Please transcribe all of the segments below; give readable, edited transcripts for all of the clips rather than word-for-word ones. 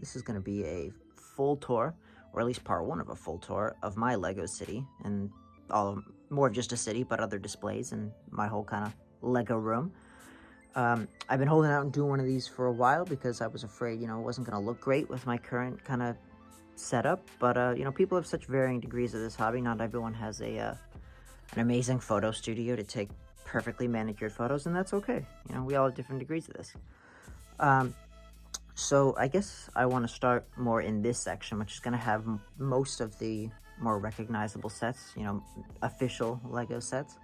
This is going to be a full tour, or at least part one of a full tour of my Lego city, and more of just a city, but other displays and my whole kind of Lego room. I've been holding out and doing one of these for a while because I was afraid, it wasn't going to look great with my current kind of setup. But, people have such varying degrees of this hobby. Not everyone has an amazing photo studio to take perfectly manicured photos, and that's okay. We all have different degrees of this. So I guess I want to start more in this section, which is going to have most of the more recognizable sets, official Lego sets.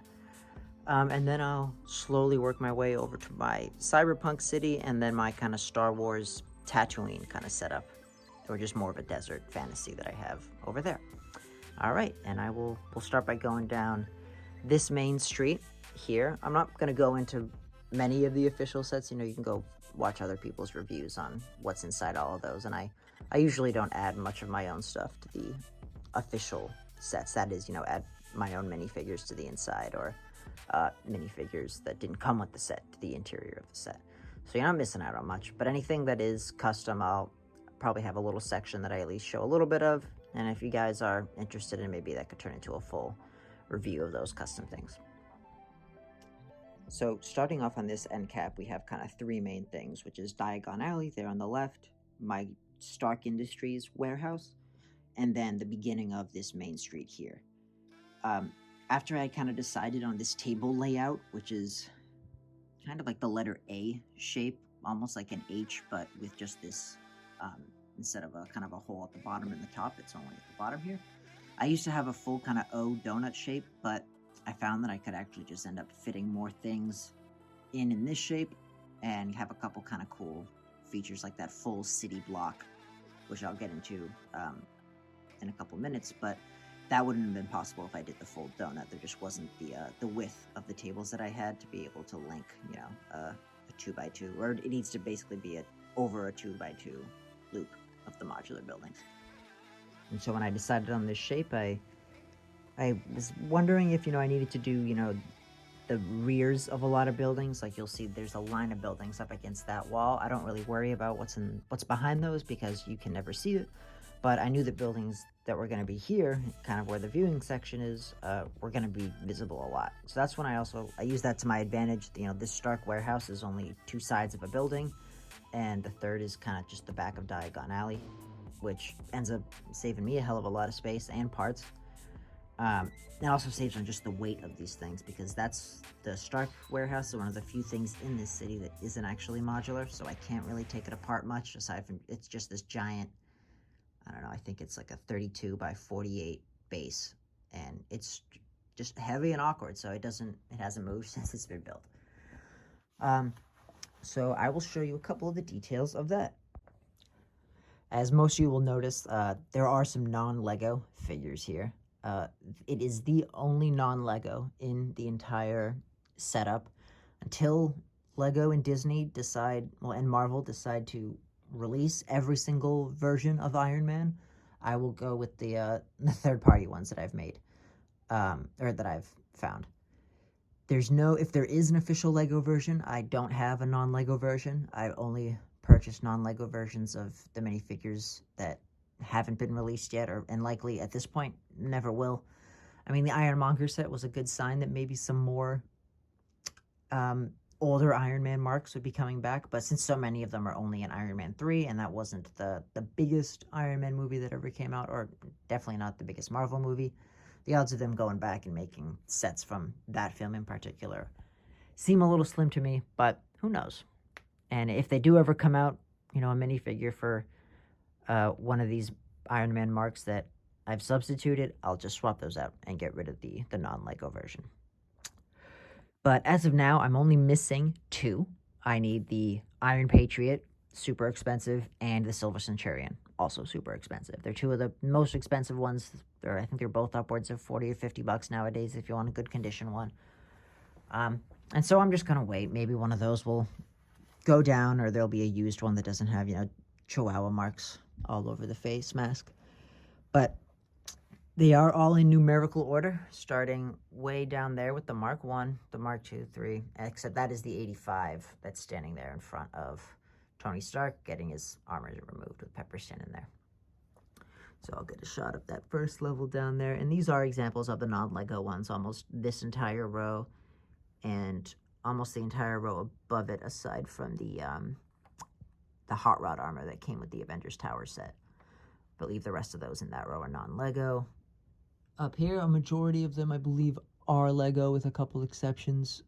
And then I'll slowly work my way over to my cyberpunk city, and then my kind of Star Wars Tatooine kind of setup, or just more of a desert fantasy that I have over there. All right, and we'll start by going down this main street here. I'm not going to go into many of the official sets. You can go watch other people's reviews on what's inside all of those, and I usually don't add much of my own stuff to the official sets. That is, add my own minifigures to the inside, or minifigures that didn't come with the set to the interior of the set. So you're not missing out on much, but anything that is custom, I'll probably have a little section that I at least show a little bit of, and if you guys are interested in, maybe that could turn into a full review of those custom things. So starting off on this end cap, we have kind of three main things, which is Diagon Alley there on the left, my Stark Industries warehouse, and then the beginning of this main street here. After I kind of decided on this table layout, which is kind of like the letter A shape, almost like an H, but with just this, instead of a kind of a hole at the bottom and the top, it's only at the bottom here. I used to have a full kind of O donut shape, but I found that I could actually just end up fitting more things in this shape and have a couple kind of cool features like that full city block, which I'll get into in a couple minutes, but that wouldn't have been possible if I did the full donut. There just wasn't the width of the tables that I had to be able to link, a 2x2, or it needs to basically be over a 2x2 loop of the modular buildings. And so when I decided on this shape, I was wondering if, I needed to do, the rears of a lot of buildings. Like you'll see there's a line of buildings up against that wall. I don't really worry about what's behind those because you can never see it. But I knew the buildings that were going to be here, kind of where the viewing section is, were going to be visible a lot. So that's when I use that to my advantage. This Stark warehouse is only two sides of a building, and the third is kind of just the back of Diagon Alley, which ends up saving me a hell of a lot of space and parts. It also saves on just the weight of these things, because the Stark warehouse is one of the few things in this city that isn't actually modular, so I can't really take it apart much, aside from it's just this giant, I don't know, I think it's like a 32 by 48 base, and it's just heavy and awkward, so it hasn't moved since it's been built. So I will show you a couple of the details of that. As most of you will notice, there are some non-Lego figures here. It is the only non-Lego in the entire setup until Lego and Disney and Marvel decide to release every single version of Iron Man. I will go with the third-party ones that I've made, or that I've found. If there is an official Lego version, I don't have a non-Lego version. I only purchased non-Lego versions of the minifigures that haven't been released yet, and likely at this point never will. I mean, the Ironmonger set was a good sign that maybe some more older Iron Man marks would be coming back, but since so many of them are only in Iron Man 3, and that wasn't the biggest Iron Man movie that ever came out, or definitely not the biggest Marvel movie, the odds of them going back and making sets from that film in particular seem a little slim to me, but who knows. And if they do ever come out, a minifigure for one of these Iron Man marks that I've substituted, I'll just swap those out and get rid of the non-Lego version. But as of now, I'm only missing two. I need the Iron Patriot, super expensive, and the Silver Centurion, also super expensive. They're two of the most expensive ones. I think they're both upwards of $40 or $50 nowadays if you want a good condition one. And so I'm just going to wait. Maybe one of those will go down, or there'll be a used one that doesn't have, Chihuahua marks all over the face mask. But they are all in numerical order, starting way down there with the Mark 1, the Mark 2, 3, except that is the 85 that's standing there in front of Tony Stark getting his armor removed with Pepper Shin in there. So I'll get a shot of that first level down there. And these are examples of the non-Lego ones, almost this entire row and almost the entire row above it, aside from the Hot Rod armor that came with the Avengers Tower set. I believe the rest of those in that row are non-Lego. Up here, a majority of them, I believe, are Lego with a couple exceptions.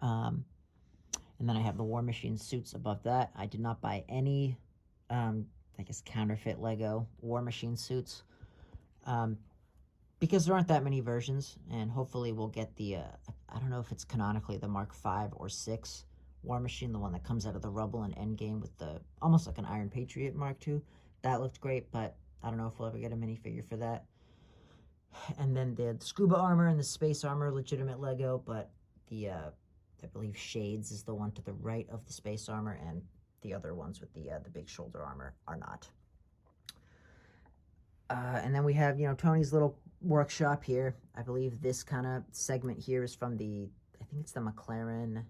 And then I have the War Machine suits above that. I did not buy any, I guess, counterfeit Lego War Machine suits because there aren't that many versions, and hopefully we'll get the, I don't know if it's canonically the Mark 5 or 6 War Machine, the one that comes out of the rubble in Endgame with the, almost like an Iron Patriot Mark II. That looked great, but I don't know if we'll ever get a minifigure for that. And then the scuba armor and the space armor, legitimate Lego, but the, I believe Shades is the one to the right of the space armor, and the other ones with the big shoulder armor are not. And then we have, you know, Tony's little workshop here. I believe this kind of segment here is from the, I think it's the McLaren,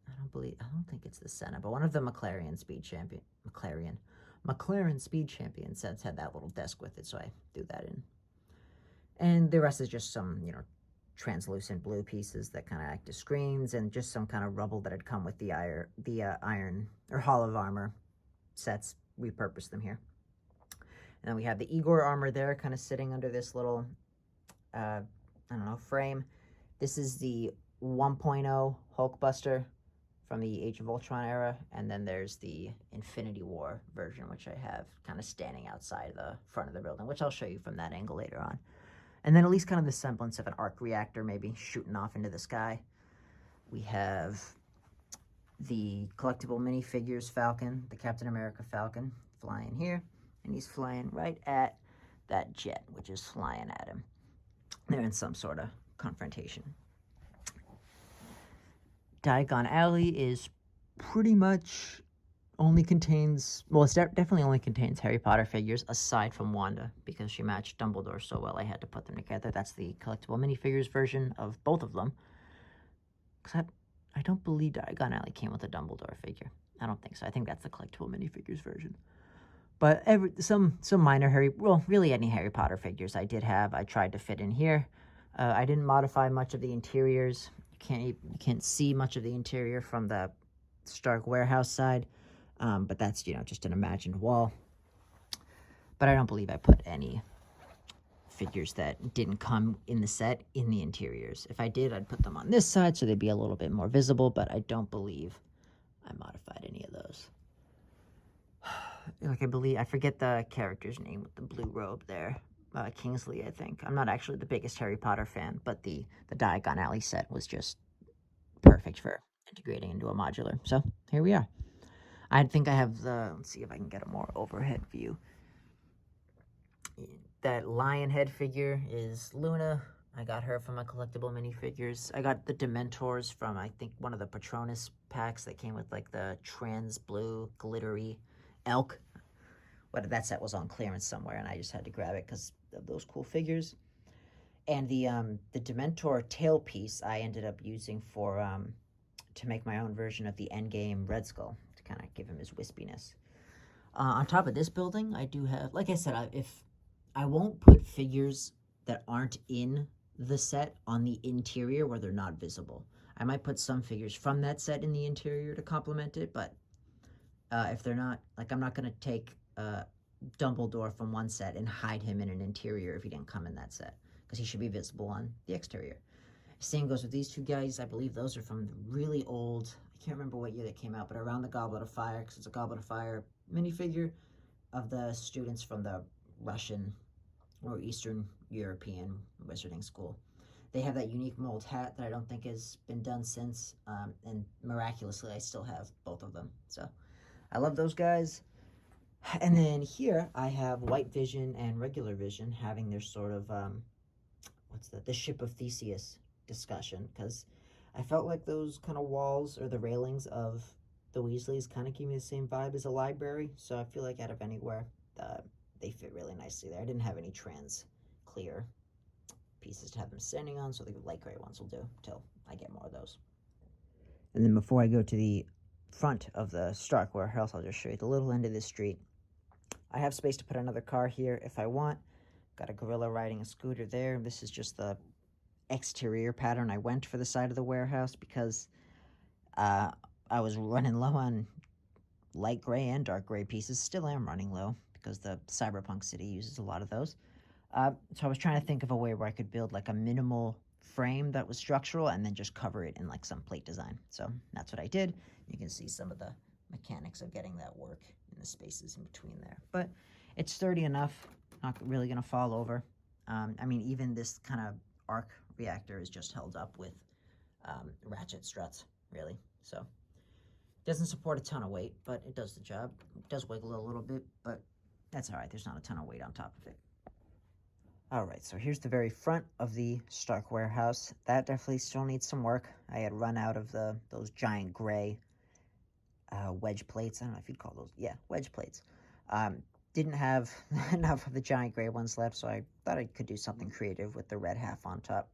I don't think it's the Senna, but one of the McLaren Speed Champion sets had that little desk with it, so I threw that in. And the rest is just some, you know, translucent blue pieces that kind of act as screens, and just some kind of rubble that had come with the iron or Hall of Armor sets. Repurposed them here. And then we have the Igor armor there, kind of sitting under this little, I don't know, frame. This is the 1.0 Hulkbuster from the Age of Ultron era, and then there's the Infinity War version, which I have kind of standing outside the front of the building, which I'll show you from that angle later on. And then at least kind of the semblance of an arc reactor maybe shooting off into the sky. We have the collectible minifigures Falcon, the Captain America Falcon, flying here. And he's flying right at that jet, which is flying at him. They're in some sort of confrontation. Diagon Alley is pretty much only contains, well, it definitely only contains Harry Potter figures, aside from Wanda, because she matched Dumbledore so well, I had to put them together. That's the collectible minifigures version of both of them. Except, I don't believe Diagon Alley came with a Dumbledore figure. I don't think so. I think that's the collectible minifigures version. But some minor really any Harry Potter figures I did have, I tried to fit in here. I didn't modify much of the interiors. You can't see much of the interior from the Stark warehouse side, but that's, you know, just an imagined wall. But I don't believe I put any figures that didn't come in the set in the interiors. If I did, I'd put them on this side so they'd be a little bit more visible, but I don't believe I modified any of those. Like, I forget the character's name with the blue robe there. Kingsley, I think. I'm not actually the biggest Harry Potter fan, but the Diagon Alley set was just perfect for integrating into a modular. So, here we are. I think I have let's see if I can get a more overhead view. That lion head figure is Luna. I got her from my collectible minifigures. I got the Dementors from, I think, one of the Patronus packs that came with, like, the trans blue glittery elk. But that set was on clearance somewhere, and I just had to grab it because of those cool figures. And the Dementor tail piece I ended up using for to make my own version of the Endgame Red Skull, to kind of give him his wispiness. On top of this building, I do have, like I said, if I won't put figures that aren't in the set on the interior where they're not visible. I might put some figures from that set in the interior to complement it, but if they're not, like, I'm not going to take Dumbledore from one set and hide him in an interior if he didn't come in that set, because he should be visible on the exterior. Same goes with these two guys. I believe those are from the really old, I can't remember what year they came out, but around the Goblet of Fire, because it's a Goblet of Fire minifigure of the students from the Russian or Eastern European wizarding school. They have that unique mold hat that I don't think has been done since, and miraculously I still have both of them. So I love those guys. And then here I have White Vision and Regular Vision having their sort of, the Ship of Theseus discussion, because I felt like those kind of walls or the railings of the Weasleys kind of gave me the same vibe as a library, so I feel like out of anywhere, they fit really nicely there. I didn't have any trans clear pieces to have them standing on, so the light gray ones will do till I get more of those. And then before I go to the front of the Stark warehouse. I'll just show you the little end of this street. I have space to put another car here if I want. Got a gorilla riding a scooter there. This is just the exterior pattern I went for the side of the warehouse because I was running low on light gray and dark gray pieces. Still am running low because the Cyberpunk City uses a lot of those. So I was trying to think of a way where I could build like a minimal frame that was structural and then just cover it in like some plate design. So that's what I did. You can see some of the mechanics of getting that work in the spaces in between there. But it's sturdy enough, not really going to fall over. I mean, even this kind of arc reactor is just held up with ratchet struts, really. So it doesn't support a ton of weight, but it does the job. It does wiggle a little bit, but that's all right. There's not a ton of weight on top of it. All right, so here's the very front of the Stark warehouse. That definitely still needs some work. I had run out of those giant gray wedge plates. I don't know if you'd call those. Yeah, wedge plates. Didn't have enough of the giant gray ones left, so I thought I could do something creative with the red half on top.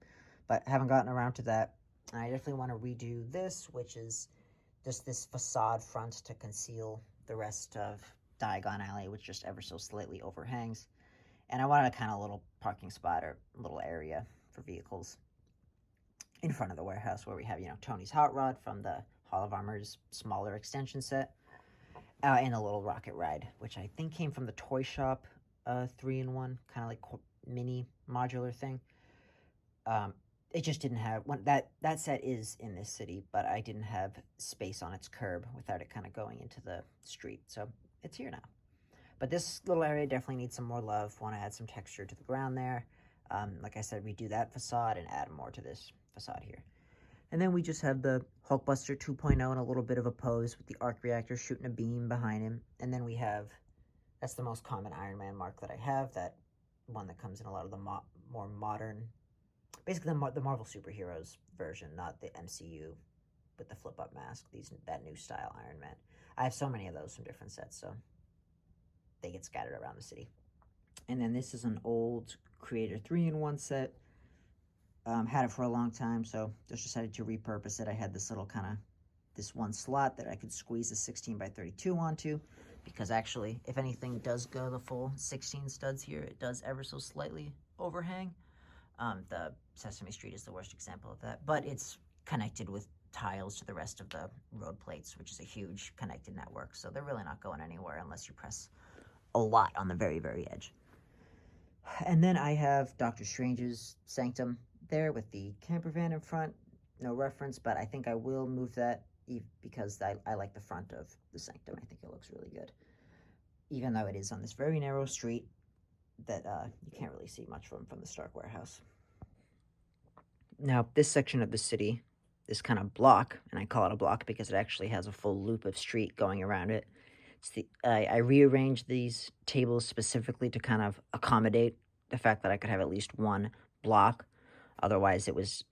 But haven't gotten around to that. And I definitely want to redo this, which is just this facade front to conceal the rest of Diagon Alley, which just ever so slightly overhangs. And I wanted a kind of little parking spot or little area for vehicles in front of the warehouse where we have, Tony's Hot Rod from the Hall of Armor's smaller extension set. And a little rocket ride, which I think came from the toy shop 3-in-1, kind of like mini modular thing. It just didn't have one. That set is in this city, but I didn't have space on its curb without it kind of going into the street. So it's here now. But this little area definitely needs some more love. Want to add some texture to the ground there. Like I said, redo that facade and add more to this facade here. And then we just have the Hulkbuster 2.0 and a little bit of a pose with the arc reactor shooting a beam behind him. And then we have, that's the most common Iron Man mark that I have, that one that comes in a lot of the more modern, basically the Marvel superheroes version, not the MCU with the flip-up mask, that new style Iron Man. I have so many of those from different sets, so they get scattered around the city. And then this is an old Creator 3-in-1 set. Had it for a long time, so just decided to repurpose it. I had this little this one slot that I could squeeze a 16x32 onto, because actually, if anything does go the full 16 studs here, it does ever so slightly overhang. The Sesame Street is the worst example of that, but it's connected with tiles to the rest of the road plates, which is a huge connected network, so they're really not going anywhere unless you press a lot on the very, very edge. And then I have Doctor Strange's Sanctum there with the camper van in front. No reference, but I think I will move that because I like the front of the Sanctum. I think it looks really good, even though it is on this very narrow street that you can't really see much from the Stark warehouse. Now, this section of the city, this kind of block, and I call it a block because it actually has a full loop of street going around it. I rearranged these tables specifically to kind of accommodate the fact that I could have at least one block. Otherwise, it was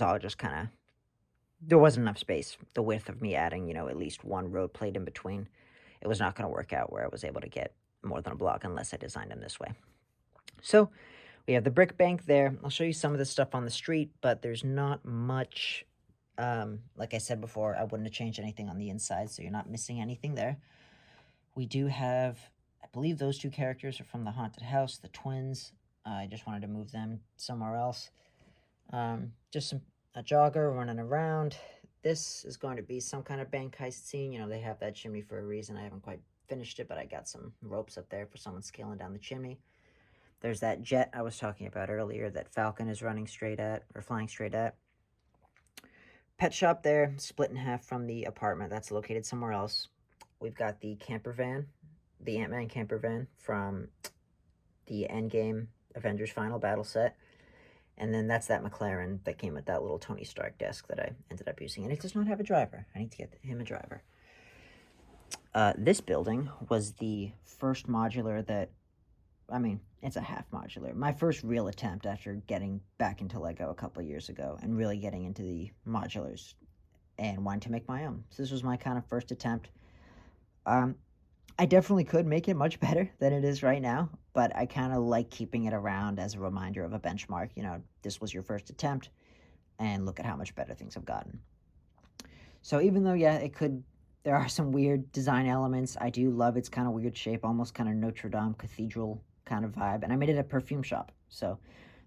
all just kind of, there wasn't enough space. The width of me adding, at least one road plate in between, it was not going to work out where I was able to get more than a block unless I designed them this way. So we have the brick bank there. I'll show you some of the stuff on the street, but there's not much. Like I said before, I wouldn't have changed anything on the inside, so you're not missing anything there. We do have, I believe those two characters are from the haunted house, the twins. I just wanted to move them somewhere else. Just a jogger running around. This is going to be some kind of bank heist scene. They have that chimney for a reason. I haven't quite finished it, but I got some ropes up there for someone scaling down the chimney. There's that jet I was talking about earlier that Falcon is running straight at, or flying straight at. Pet shop there, split in half from the apartment. That's located somewhere else. We've got the camper van, the Ant-Man camper van from the Endgame Avengers Final Battle set. And then that's that McLaren that came with that little Tony Stark desk that I ended up using. And it does not have a driver. I need to get him a driver. This building was the first modular that, it's a half modular. My first real attempt after getting back into Lego a couple of years ago and really getting into the modulars and wanting to make my own. So this was my kind of first attempt. I definitely could make it much better than it is right now, but I kind of like keeping it around as a reminder of a benchmark. This was your first attempt, and look at how much better things have gotten. So even though, yeah, it could There are some weird design elements. I do love its kind of weird shape, almost kind of Notre Dame cathedral kind of vibe. And I made it a perfume shop. So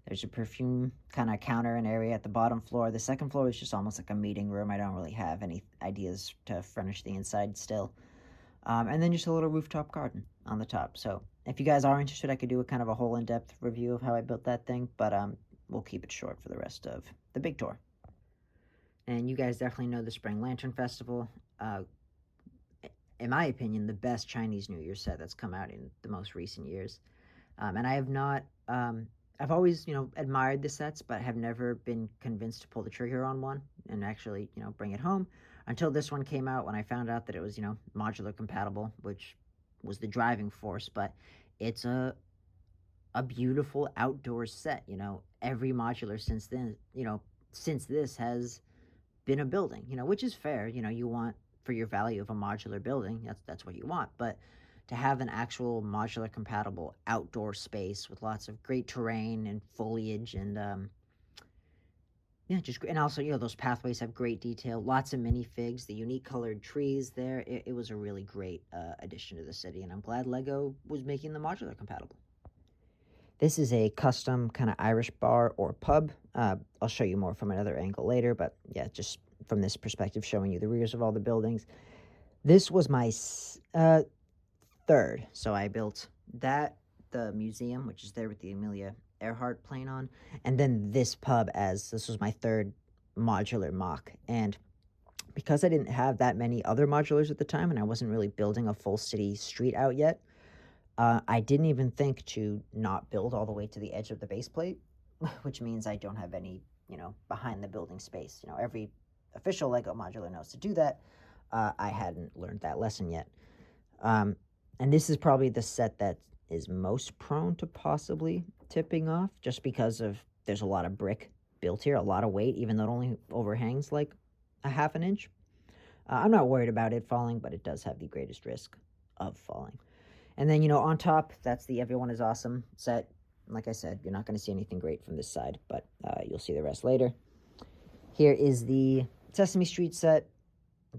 there's a perfume kind of counter and area at the bottom floor. The second floor is just almost like a meeting room. I don't really have any ideas to furnish the inside still. And then just a little rooftop garden on the top. So if you guys are interested, I could do a kind of a whole in-depth review of how I built that thing, but we'll keep it short for the rest of the big tour. And you guys definitely know the Spring Lantern Festival. In my opinion, the best Chinese New Year set that's come out in the most recent years. And I have not, I've always, admired the sets, but have never been convinced to pull the trigger on one and actually, bring it home until this one came out when I found out that it was, modular compatible, which was the driving force. But it's a beautiful outdoor set, every modular since then, since this has been a building, which is fair, you want for your value of a modular building, that's what you want. But to have an actual modular compatible outdoor space with lots of great terrain and foliage and and also those pathways have great detail, lots of minifigs, the unique colored trees there. It was a really great addition to the city, and I'm glad Lego was making the modular compatible. This is a custom kind of Irish bar or pub. I'll show you more from another angle later, but yeah, just from this perspective, showing you the rears of all the buildings. This was my third. So I built that, the museum, which is there with the Amelia Earhart plane on, and then this pub as this was my third modular mock. And because I didn't have that many other modulars at the time, and I wasn't really building a full city street out yet, I didn't even think to not build all the way to the edge of the base plate, which means I don't have any, behind the building space. Every official Lego modular knows to do that. I hadn't learned that lesson yet. And this is probably the set that is most prone to possibly tipping off, just because of there's a lot of brick built here, a lot of weight, even though it only overhangs like a half an inch. I'm not worried about it falling, but it does have the greatest risk of falling. And then, on top, that's the Everyone is Awesome set. Like I said, you're not going to see anything great from this side, but you'll see the rest later. Here is the Sesame Street set.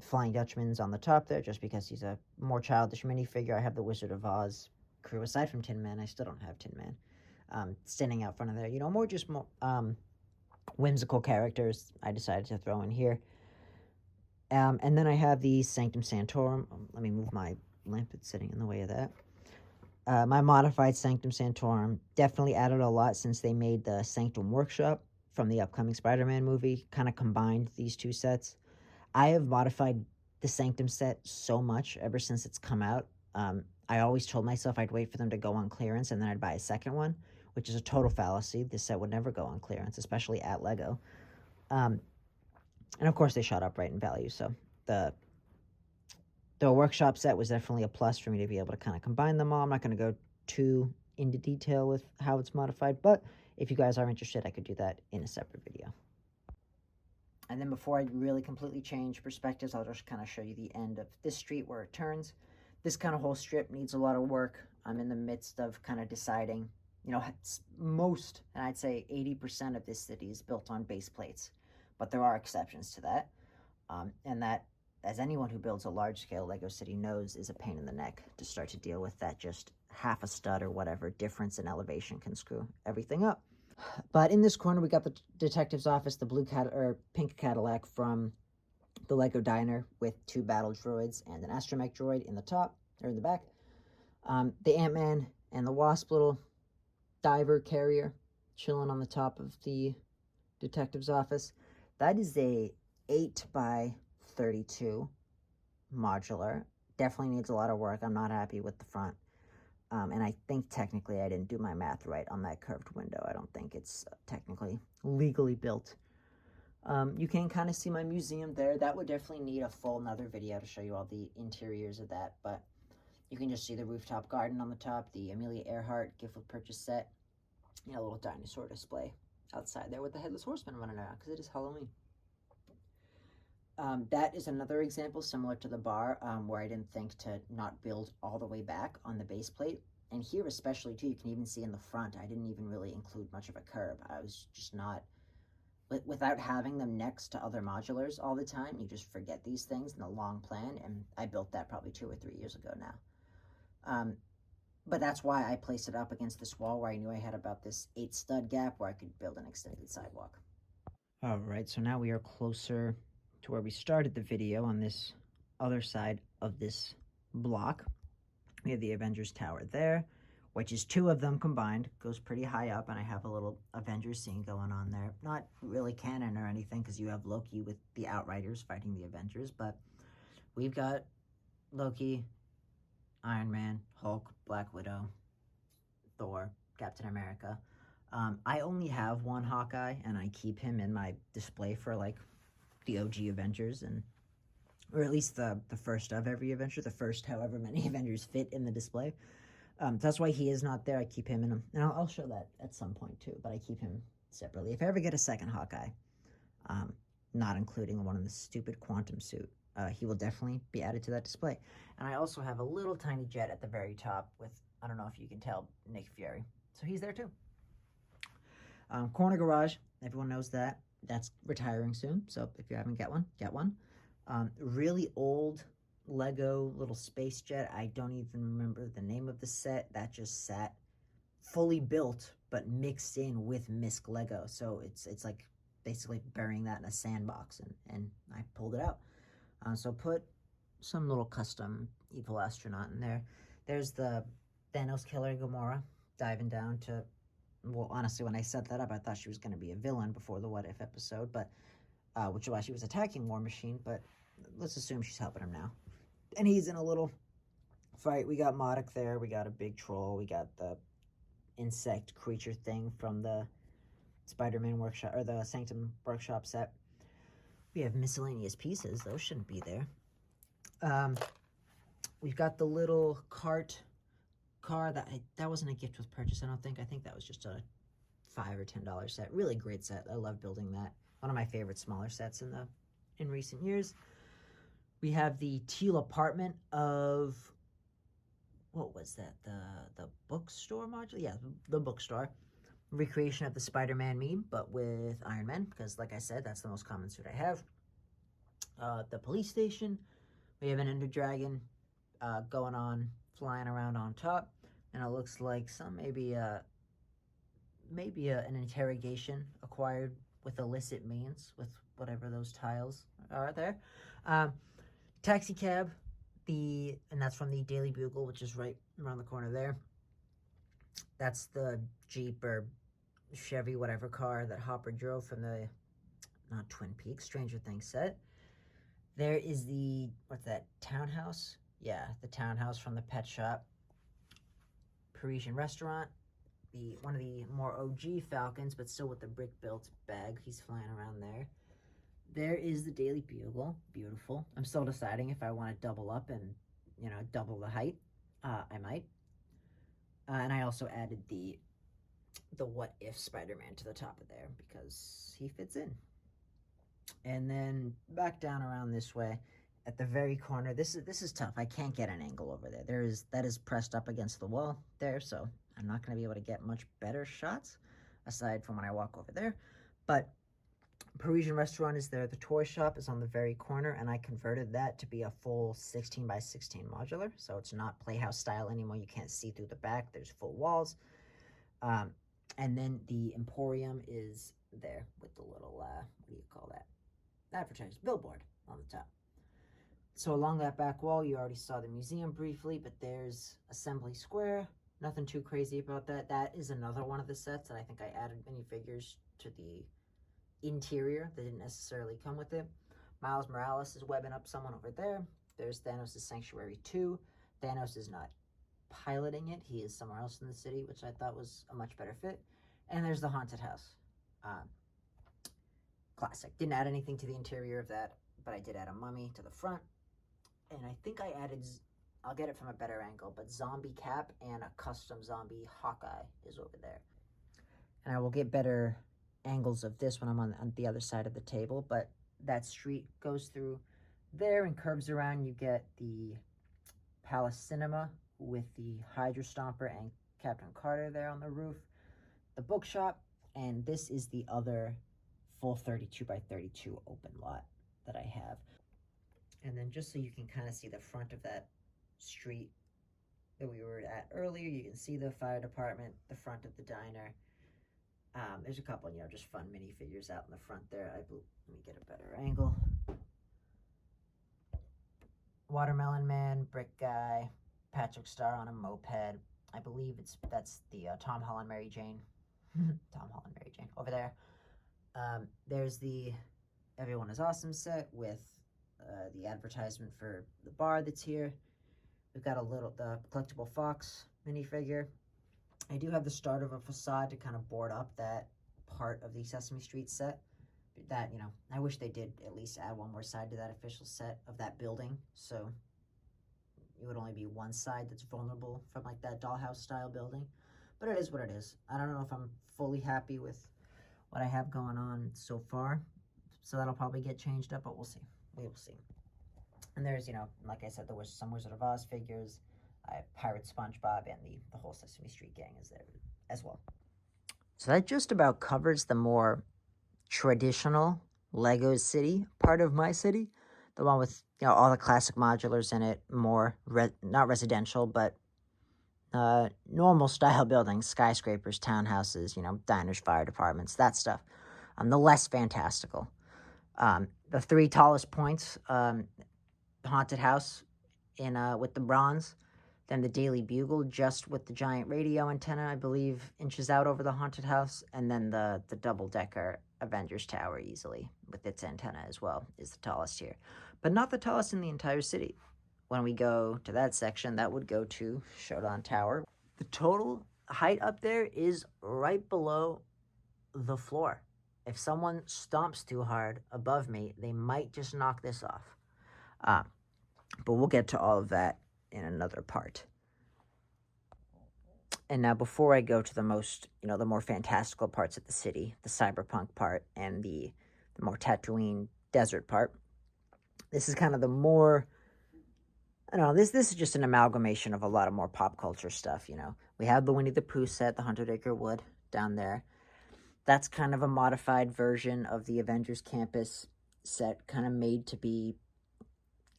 Flying Dutchman's on the top there, just because he's a more childish minifigure. I have the Wizard of Oz crew. Aside from Tin Man, I still don't have Tin Man standing out front of there. More whimsical characters I decided to throw in here. And then I have the Sanctum Sanctorum. Let me move my lamp. It's sitting in the way of that. My modified Sanctum Sanctorum definitely added a lot since they made the Sanctum Workshop from the upcoming Spider-Man movie, kind of combined these two sets. I have modified the Sanctum set so much ever since it's come out. I always told myself I'd wait for them to go on clearance and then I'd buy a second one, which is a total fallacy. This set would never go on clearance, especially at Lego. And of course they shot up right in value, so the workshop set was definitely a plus for me to be able to kind of combine them all. I'm not going to go too into detail with how it's modified, but if you guys are interested, I could do that in a separate video. And then before I really completely change perspectives, I'll just kind of show you the end of this street where it turns. This kind of whole strip needs a lot of work. I'm in the midst of kind of deciding, most, and I'd say 80% of this city is built on base plates, but there are exceptions to that. And that, as anyone who builds a large-scale Lego city knows, is a pain in the neck to start to deal with. That just half a stud or whatever difference in elevation can screw everything up. But in this corner, we got the detective's office, the pink Cadillac from the Lego Diner with 2 battle droids and an astromech droid in the top, or in the back. The Ant-Man and the Wasp little diver carrier chilling on the top of the detective's office. That is a 8x32 modular. Definitely needs a lot of work. I'm not happy with the front. And I think technically I didn't do my math right on that curved window. I don't think it's technically legally built. You can kind of see my museum there. That would definitely need a full another video to show you all the interiors of that, but you can just see the rooftop garden on the top, the Amelia Earhart gift with purchase set, a little dinosaur display outside there with the Headless Horseman running around because it is Halloween. That is another example similar to the bar where I didn't think to not build all the way back on the base plate. And here especially too, you can even see in the front, I didn't even really include much of a curb. I was just not without having them next to other modulars all the time, you just forget these things in the long plan, and I built that probably 2 or 3 years ago now. But that's why I placed it up against this wall where I knew I had about this 8 stud gap where I could build an extended sidewalk. All right, so now we are closer to where we started the video on this other side of this block. We have the Avengers Tower there, which is 2 of them combined. Goes pretty high up, and I have a little Avengers scene going on there. Not really canon or anything, because you have Loki with the Outriders fighting the Avengers, but we've got Loki, Iron Man, Hulk, Black Widow, Thor, Captain America. I only have 1 Hawkeye, and I keep him in my display for like the OG Avengers, and or at least the first of every Avenger, the first however many Avengers fit in the display. That's why he is not there. I keep him in them, and I'll show that at some point too, but I keep him separately. If I ever get a second Hawkeye, not including one in the stupid quantum suit, he will definitely be added to that display. And I also have a little tiny jet at the very top with, I don't know if you can tell, Nick Fury. So he's there too. Corner garage, everyone knows that. That's retiring soon, so if you haven't get one, get one. Really old Lego little space jet. I don't even remember the name of the set. That just sat fully built, but mixed in with MISC Lego. So it's like basically burying that in a sandbox, and I pulled it out. So put some little custom evil astronaut in there. There's the Thanos killer Gamora diving down to, well, honestly, when I set that up, I thought she was going to be a villain before the What If episode, but which is why she was attacking War Machine, but let's assume she's helping him now. And he's in a little fight. We got Modok there. We got a big troll. We got the insect creature thing from the Spider-Man workshop, or the Sanctum workshop set. We have miscellaneous pieces. Those shouldn't be there. We've got the little car that wasn't a gift with purchase, I don't think. I think that was just a $5 or $10 set. Really great set. I love building that. One of my favorite smaller sets in recent years. We have the teal apartment of, what was that? The bookstore module? Yeah, the bookstore. Recreation of the Spider-Man meme, but with Iron Man, because like I said, that's the most common suit I have. The police station, we have an Ender Dragon going on, flying around on top, and it looks like some maybe an interrogation acquired with illicit means, with whatever those tiles are there. Taxi cab, and that's from the Daily Bugle, which is right around the corner there. That's the Jeep or Chevy, whatever car that Hopper drove from the, not Twin Peaks, Stranger Things set. There is the, what's that, townhouse? Yeah, the townhouse from the pet shop. Parisian restaurant. One of the more OG Falcons, but still with the brick-built bag. He's flying around there. There is the Daily Bugle. Beautiful. I'm still deciding if I want to double up and, double the height. I might. And I also added the What If Spider-Man to the top of there because he fits in. And then back down around this way, at the very corner, this is tough. I can't get an angle over there. That is pressed up against the wall there, so I'm not going to be able to get much better shots aside from when I walk over there. But Parisian restaurant is there. The toy shop is on the very corner, and I converted that to be a full 16 by 16 modular, so it's not Playhouse style anymore. You can't see through the back. There's full walls. And then the Emporium is there with the little, what do you call that? Advertised billboard on the top. So along that back wall, you already saw the museum briefly, but there's Assembly Square. Nothing too crazy about that. That is another one of the sets that I think I added minifigures to the interior that didn't necessarily come with it. Miles Morales is webbing up someone over there. There's Thanos' Sanctuary 2. Thanos is not piloting it. He is somewhere else in the city, which I thought was a much better fit. And there's the Haunted House. Classic. Didn't add anything to the interior of that, but I did add a mummy to the front. And I think I added, I'll get it from a better angle, but Zombie Cap and a custom zombie Hawkeye is over there. And I will get better angles of this when I'm on the other side of the table, but that street goes through there and curves around. You get the Palace Cinema with the Hydra Stomper and Captain Carter there on the roof, the bookshop, and this is the other full 32 by 32 open lot that I have. And then just so you can kind of see the front of that street that we were at earlier, you can see the fire department, the front of the diner. There's a couple, just fun minifigures out in the front there. Let me get a better angle. Watermelon Man, Brick Guy, Patrick Star on a moped. I believe that's the Tom Holland Mary Jane. Tom Holland Mary Jane over there. There's the Everyone is Awesome set with the advertisement for the bar that's here. We've got the collectible Fox minifigure. I do have the start of a facade to kind of board up that part of the Sesame Street set. That, I wish they did at least add one more side to that official set of that building. So it would only be one side that's vulnerable from like that dollhouse style building. But it is what it is. I don't know if I'm fully happy with what I have going on so far. So that'll probably get changed up, but we'll see. We will see. And there's, like I said, there was some Wizard of Oz figures. Pirate SpongeBob and the whole Sesame Street gang is there as well. So that just about covers the more traditional Lego city part of my city. The one with, all the classic modulars in it, more, not residential, but normal style buildings, skyscrapers, townhouses, diners, fire departments, that stuff. The less fantastical. The three tallest points, the haunted house with the bronze, then the Daily Bugle just with the giant radio antenna, I believe, inches out over the haunted house, and then the double-decker Avengers Tower easily with its antenna as well is the tallest here. But not the tallest in the entire city. When we go to that section, that would go to Shodon Tower. The total height up there is right below the floor. If someone stomps too hard above me, they might just knock this off. But we'll get to all of that in another part. And now before I go to the most, the more fantastical parts of the city, the cyberpunk part and the more Tatooine desert part, this is kind of the more, I don't know, this is just an amalgamation of a lot of more pop culture stuff, We have the Winnie the Pooh set, the 100 Acre Wood down there. That's kind of a modified version of the Avengers Campus set, kind of made to be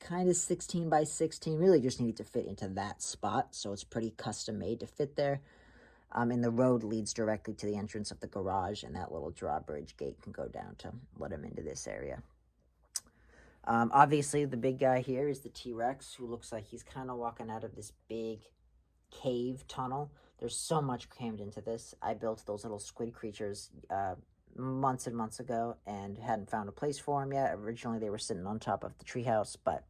kind of 16 by 16, really just needed to fit into that spot, so it's pretty custom made to fit there. And the road leads directly to the entrance of the garage, and that little drawbridge gate can go down to let him into this area. Obviously, the big guy here is the T-Rex, who looks like he's kind of walking out of this big cave tunnel. There's so much crammed into this. I built those little squid creatures months and months ago and hadn't found a place for them yet. Originally, they were sitting on top of the treehouse, but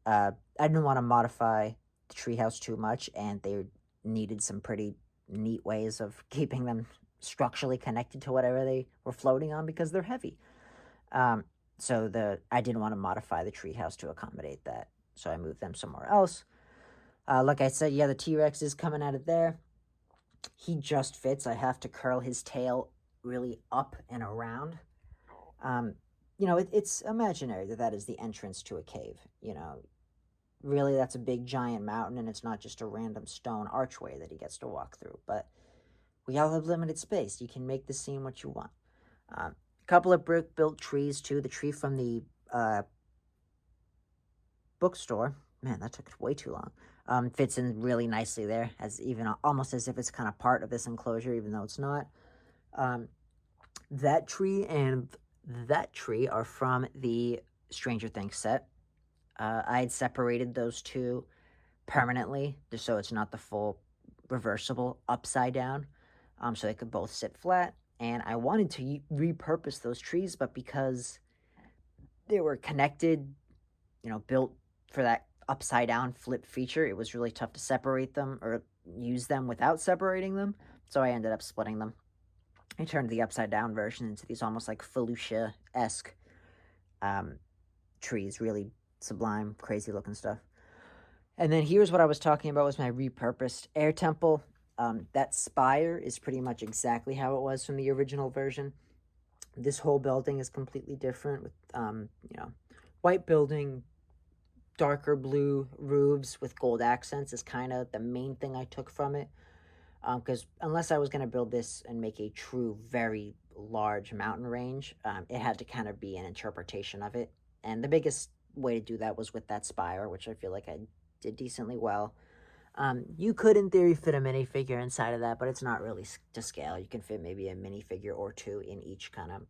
I didn't want to modify the treehouse too much, and they needed some pretty neat ways of keeping them structurally connected to whatever they were floating on because they're heavy. So I didn't want to modify the treehouse to accommodate that, so I moved them somewhere else. Like I said, the T-Rex is coming out of there. He just fits. I have to curl his tail really up and around. It's imaginary that is the entrance to a cave. Really that's a big giant mountain, and it's not just a random stone archway that he gets to walk through. But we all have limited space. You can make the scene what you want. A couple of brick-built trees, too. The tree from the bookstore, man, that took way too long, fits in really nicely there, almost as if it's kind of part of this enclosure, even though it's not. That tree and that tree are from the Stranger Things set. I had separated those two permanently, just so it's not the full reversible upside down, so they could both sit flat. And I wanted to repurpose those trees, but because they were connected, built for that upside down flip feature, it was really tough to separate them or use them without separating them. So I ended up splitting them. I turned the upside down version into these almost like Felucia-esque trees, really sublime, crazy looking stuff. And then here's what I was talking about was my repurposed air temple. That spire is pretty much exactly how it was from the original version. This whole building is completely different with, white building, darker blue roofs with gold accents is kind of the main thing I took from it. Because unless I was going to build this and make a true, very large mountain range, it had to kind of be an interpretation of it. And the biggest way to do that was with that spire, which I feel like I did decently well. You could, in theory, fit a minifigure inside of that, but it's not really to scale. You can fit maybe a minifigure or two in each kind of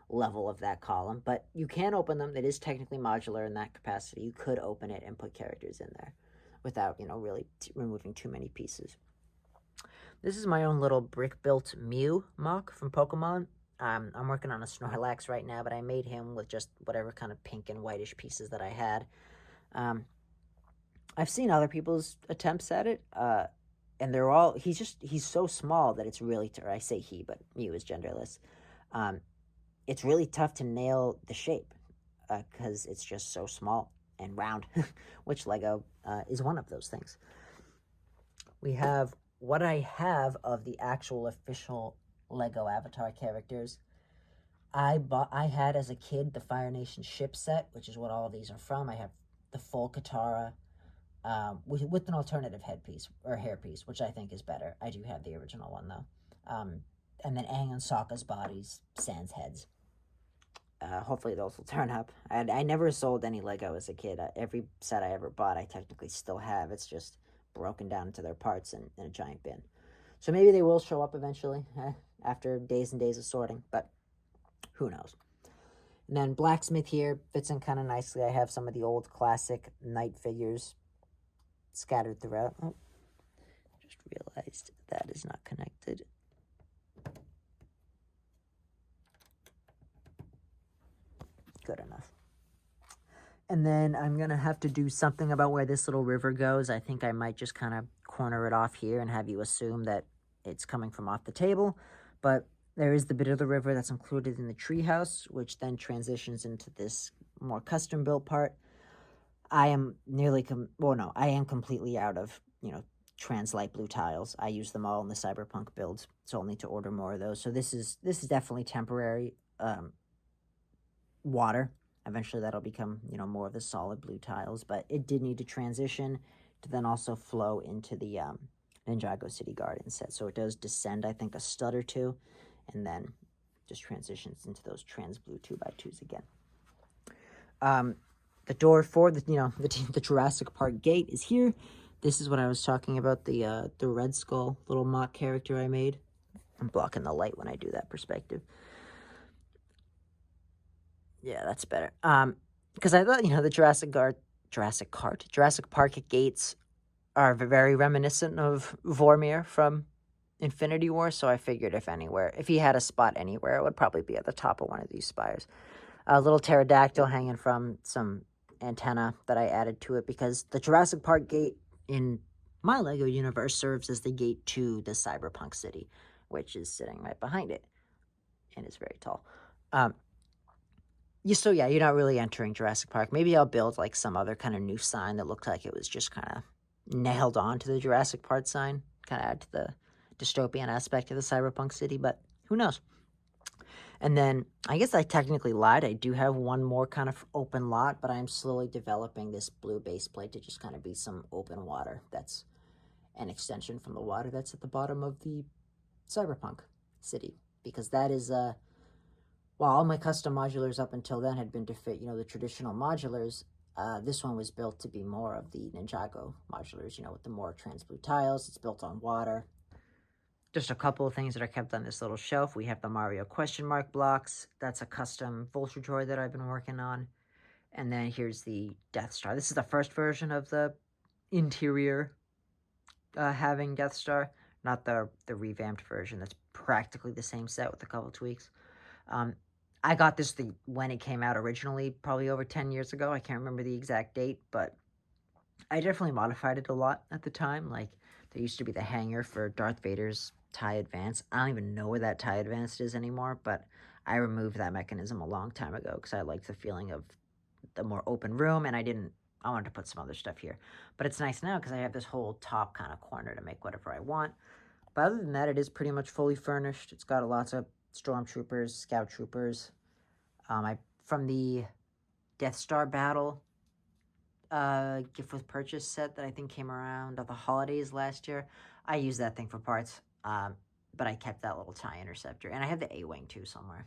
level of that column, but you can open them. It is technically modular in that capacity. You could open it and put characters in there without, really removing too many pieces. This is my own little brick-built Mew mock from Pokemon. I'm working on a Snorlax right now, but I made him with just whatever kind of pink and whitish pieces that I had. I've seen other people's attempts at it, and they're all, he's so small that it's really, or I say he, but Mew is genderless. It's really tough to nail the shape because it's just so small and round, which Lego is one of those things. We have what I have of the actual official Lego Avatar characters. I had as a kid the Fire Nation ship set, which is what all of these are from. I have the full Katara with an alternative headpiece or hairpiece, which I think is better. I do have the original one though. And then Aang and Sokka's bodies, sans heads. Hopefully those will turn up. I never sold any Lego as a kid. Every set I ever bought, I technically still have. It's just broken down into their parts in a giant bin. So maybe they will show up eventually after days and days of sorting, but who knows. And then Blacksmith here fits in kind of nicely. I have some of the old classic knight figures scattered throughout. Oh, just realized that is not connected. Good enough. And then I'm going to have to do something about where this little river goes. I think I might just kind of corner it off here and have you assume that it's coming from off the table. But there is the bit of the river that's included in the treehouse, which then transitions into this more custom-built part. I am I am completely out of, trans light blue tiles. I use them all in the Cyberpunk builds, so I'll need to order more of those. So this is definitely temporary. Water. Eventually that'll become, more of the solid blue tiles, but it did need to transition to then also flow into the Diagon City Garden set. So it does descend, I think, a stud or two, and then just transitions into those trans blue 2x2s again. The door for the Jurassic Park gate is here. This is what I was talking about, the Red Skull little mock character I made. I'm blocking the light when I do that perspective. Yeah, that's better. Because I thought, the Jurassic Park gates are very reminiscent of Vormir from Infinity War, so I figured if he had a spot anywhere, it would probably be at the top of one of these spires. A little pterodactyl hanging from some antenna that I added to it because the Jurassic Park gate in my Lego universe serves as the gate to the Cyberpunk city, which is sitting right behind it and is very tall. You're not really entering Jurassic Park. Maybe I'll build like some other kind of new sign that looked like it was just kind of nailed on to the Jurassic Park sign, kind of add to the dystopian aspect of the Cyberpunk city, but who knows? And then I guess I technically lied. I do have one more kind of open lot, but I'm slowly developing this blue base plate to just kind of be some open water. That's an extension from the water that's at the bottom of the Cyberpunk city, because that is while all my custom modulars up until then had been to fit, the traditional modulars, this one was built to be more of the Ninjago modulars, with the more trans blue tiles. It's built on water. Just a couple of things that are kept on this little shelf. We have the Mario question mark blocks. That's a custom vulture droid that I've been working on. And then here's the Death Star. This is the first version of the interior having Death Star, not the revamped version. That's practically the same set with a couple tweaks. I got this when it came out originally, probably over 10 years ago. I can't remember the exact date, but I definitely modified it a lot at the time. Like, there used to be the hanger for Darth Vader's TIE Advance. I don't even know where that TIE Advance is anymore, but I removed that mechanism a long time ago because I liked the feeling of the more open room, and I wanted to put some other stuff here. But it's nice now because I have this whole top kind of corner to make whatever I want. But other than that, it is pretty much fully furnished. It's got lots of stormtroopers, scout troopers. From the Death Star battle gift with purchase set that I think came around at the holidays last year. I used that thing for parts. but I kept that little TIE interceptor, and I have the A-wing too somewhere.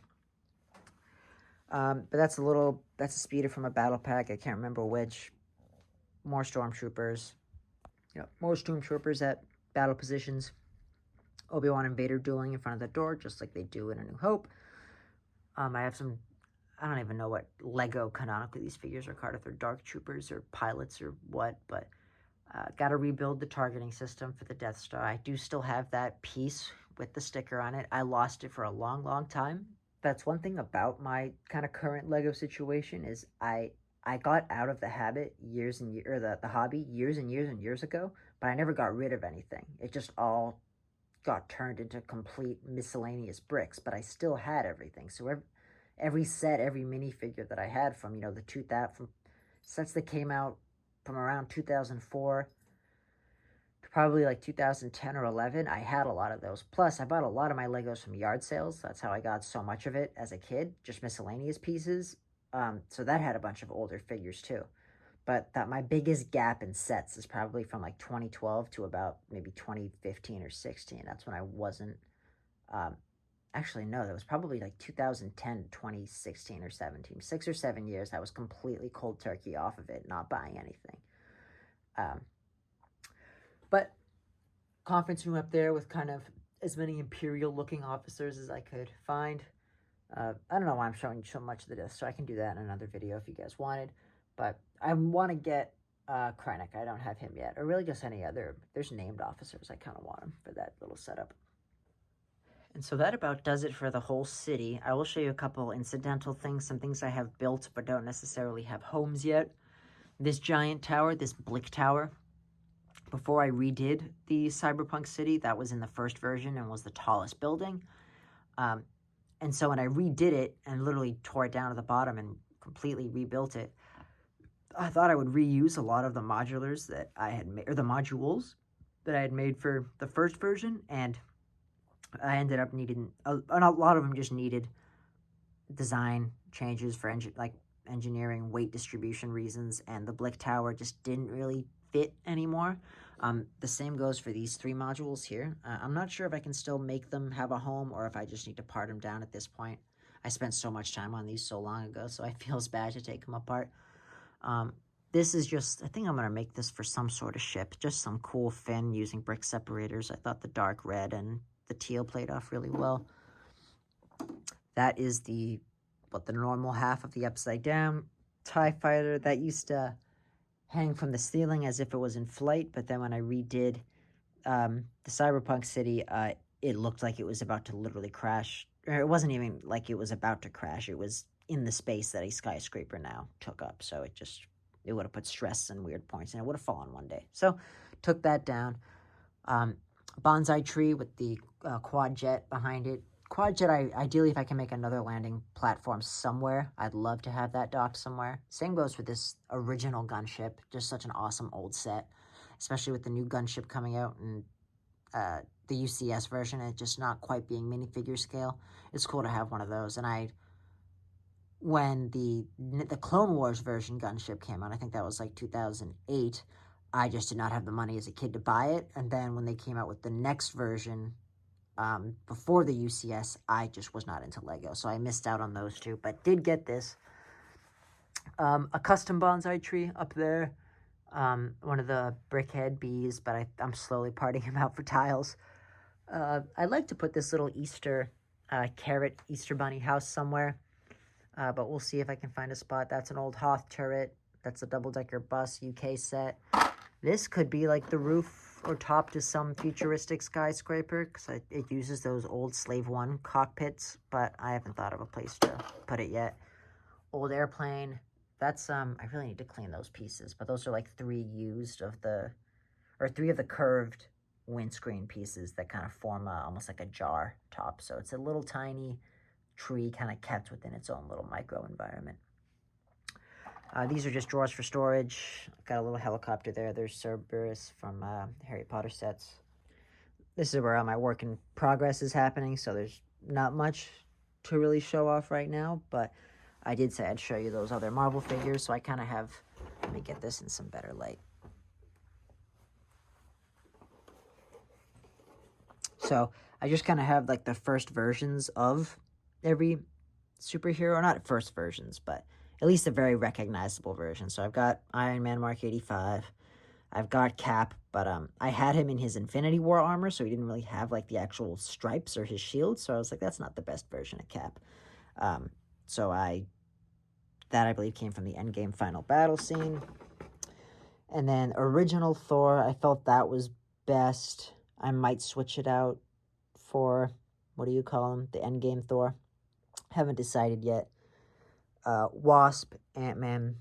But that's a speeder from a battle pack. I can't remember which. More stormtroopers. More stormtroopers at battle positions. Obi-Wan and Vader dueling in front of the door, just like they do in A New Hope. I have some, I don't even know what Lego canonically these figures are called, if they're Dark Troopers or pilots or what, but got to rebuild the targeting system for the Death Star. I do still have that piece with the sticker on it. I lost it for a long, long time. That's one thing about my kind of current Lego situation is I got out of the habit the hobby years and years and years ago, but I never got rid of anything. It just all got turned into complete miscellaneous bricks, but I still had everything. So every set, every minifigure that I had from, from sets that came out from around 2004 to probably like 2010 or 11, I had a lot of those. Plus, I bought a lot of my Legos from yard sales. That's how I got so much of it as a kid, just miscellaneous pieces. So that had a bunch of older figures too. But my biggest gap in sets is probably from like 2012 to about maybe 2015 or 16. That's when I wasn't, actually no, that was probably like 2010 to 2016 or 17. 6 or 7 years, I was completely cold turkey off of it, not buying anything. But conference room up there with kind of as many Imperial looking officers as I could find. I don't know why I'm showing so much of the Death Star. I can do that in another video if you guys wanted. But I want to get Krennic. I don't have him yet. Or really just any other. There's named officers. I kind of want him for that little setup. And so that about does it for the whole city. I will show you a couple incidental things. Some things I have built but don't necessarily have homes yet. This giant tower, this Blick Tower. Before I redid the Cyberpunk city, that was in the first version and was the tallest building. And so when I redid it and literally tore it down to the bottom and completely rebuilt it, I thought I would reuse a lot of the modulars that I had made, or the modules that I had made for the first version, and I ended up needing, a lot of them just needed design changes for engineering, weight distribution reasons, and the Blick Tower just didn't really fit anymore. The same goes for these 3 modules here. I'm not sure if I can still make them have a home or if I just need to part them down at this point. I spent so much time on these so long ago, so I feel bad to take them apart. This is just, I think I'm going to make this for some sort of ship, just some cool fin using brick separators. I thought the dark red and the teal played off really well. That is the normal half of the upside down TIE fighter that used to hang from the ceiling as if it was in flight, but then when I redid the Cyberpunk city, it looked like it was about to literally crash. Or it wasn't even like it was about to crash. It was in the space that a skyscraper now took up, so it would have put stress and weird points, and it would have fallen one day. So took that down. Bonsai tree with the quad jet behind it. Quad jet, ideally, if I can make another landing platform somewhere, I'd love to have that docked somewhere. Same goes for this original gunship. Just such an awesome old set, especially with the new gunship coming out and the UCS version, and just not quite being minifigure scale. It's cool to have one of those. And when the Clone Wars version gunship came out, I think that was like 2008, I just did not have the money as a kid to buy it. And then when they came out with the next version, before the UCS, I just was not into Lego, so I missed out on those two, but did get this. A custom bonsai tree up there, one of the brickhead bees, but I'm slowly parting him out for tiles. I'd like to put this little Easter carrot Easter bunny house somewhere, but we'll see if I can find a spot. That's an old Hoth turret. That's a double-decker bus UK set. This could be like the roof or top to some futuristic skyscraper, because it uses those old Slave One cockpits, but I haven't thought of a place to put it yet. Old airplane. That's, I really need to clean those pieces, but those are like 3 of the curved windscreen pieces that kind of form almost like a jar top. So it's a little tiny tree kind of kept within its own little micro environment. These are just drawers for storage. Got a little helicopter there. There's Cerberus from Harry Potter sets. This is where my work in progress is happening, so there's not much to really show off right now, but I did say I'd show you those other Marvel figures, so I kind of have, let me get this in some better light. So I just kind of have like the first versions of every superhero, not first versions, but at least a very recognizable version. So I've got Iron Man Mark 85. I've got Cap, but I had him in his Infinity War armor, so he didn't really have like the actual stripes or his shield. So I was like, that's not the best version of Cap. So that I believe came from the Endgame final battle scene. And then original Thor, I felt that was best. I might switch it out for, what do you call him? The Endgame Thor. Haven't decided yet. Wasp, Ant-Man,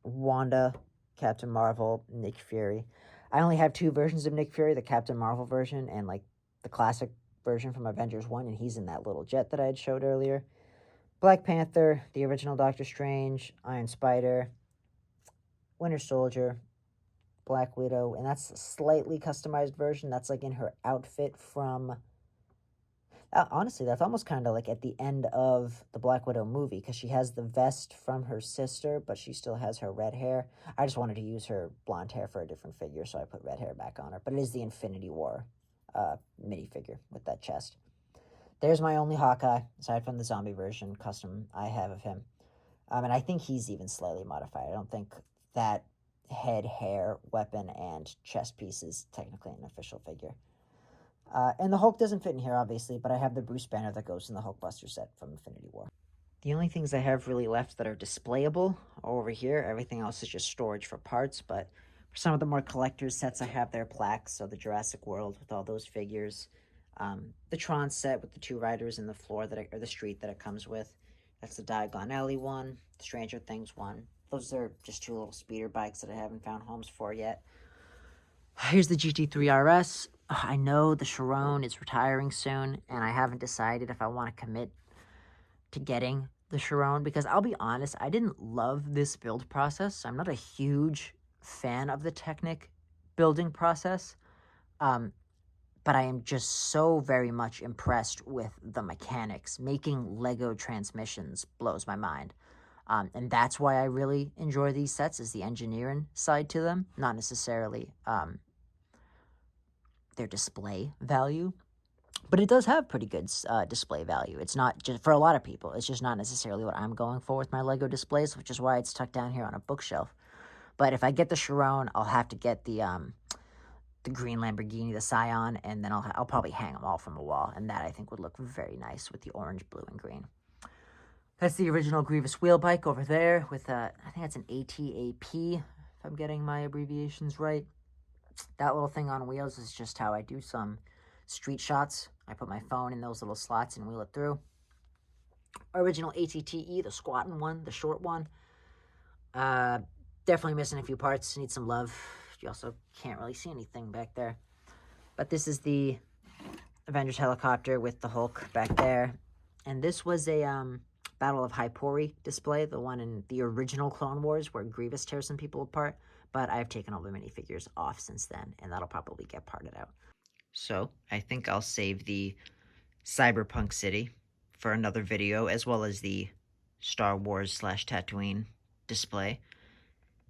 Wanda, Captain Marvel, Nick Fury. I only have 2 versions of Nick Fury, the Captain Marvel version and like the classic version from Avengers 1, and he's in that little jet that I had showed earlier. Black Panther, the original Doctor Strange, Iron Spider, Winter Soldier, Black Widow, and that's a slightly customized version. That's like in her outfit from... honestly, that's almost kind of like at the end of the Black Widow movie, because she has the vest from her sister, but she still has her red hair. I just wanted to use her blonde hair for a different figure, so I put red hair back on her. But it is the Infinity War minifigure with that chest. There's my only Hawkeye, aside from the zombie version custom I have of him. And I think he's even slightly modified. I don't think that head, hair, weapon, and chest piece is technically an official figure. And the Hulk doesn't fit in here, obviously, but I have the Bruce Banner that goes in the Hulkbuster set from Infinity War. The only things I have really left that are displayable are over here. Everything else is just storage for parts, but for some of the more collector's sets, I have their plaques. So the Jurassic World with all those figures. The Tron set with the 2 riders in the floor, or the street that it comes with. That's the Diagon Alley one, the Stranger Things one. Those are just 2 little speeder bikes that I haven't found homes for yet. Here's the GT3 RS. I know the Chiron is retiring soon, and I haven't decided if I want to commit to getting the Chiron, because I'll be honest, I didn't love this build process. I'm not a huge fan of the Technic building process, but I am just so very much impressed with the mechanics. Making Lego transmissions blows my mind. And that's why I really enjoy these sets, is the engineering side to them, not necessarily their display value. But it does have pretty good display value. It's not just, for a lot of people, it's just not necessarily what I'm going for with my Lego displays, which is why it's tucked down here on a bookshelf. But if I get the Chiron, I'll have to get the green Lamborghini, the Scion, and then I'll probably hang them all from a wall, and that I think would look very nice with the orange, blue, and green. That's the original Grievous wheel bike over there with, I think that's an ATAP, if I'm getting my abbreviations right. That little thing on wheels is just how I do some street shots. I put my phone in those little slots and wheel it through. Original ATTE, the squatting one, the short one. Definitely missing a few parts, need some love. You also can't really see anything back there. But this is the Avengers helicopter with the Hulk back there. And this was a Battle of Hypori display, the one in the original Clone Wars where Grievous tears some people apart. But I've taken all the minifigures off since then, and that'll probably get parted out. So I think I'll save the Cyberpunk City for another video, as well as the Star Wars / Tatooine display.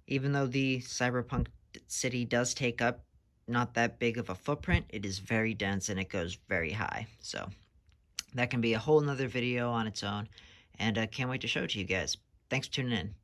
Even though the Cyberpunk City does take up not that big of a footprint, it is very dense and it goes very high. So that can be a whole nother video on its own, and I can't wait to show it to you guys. Thanks for tuning in.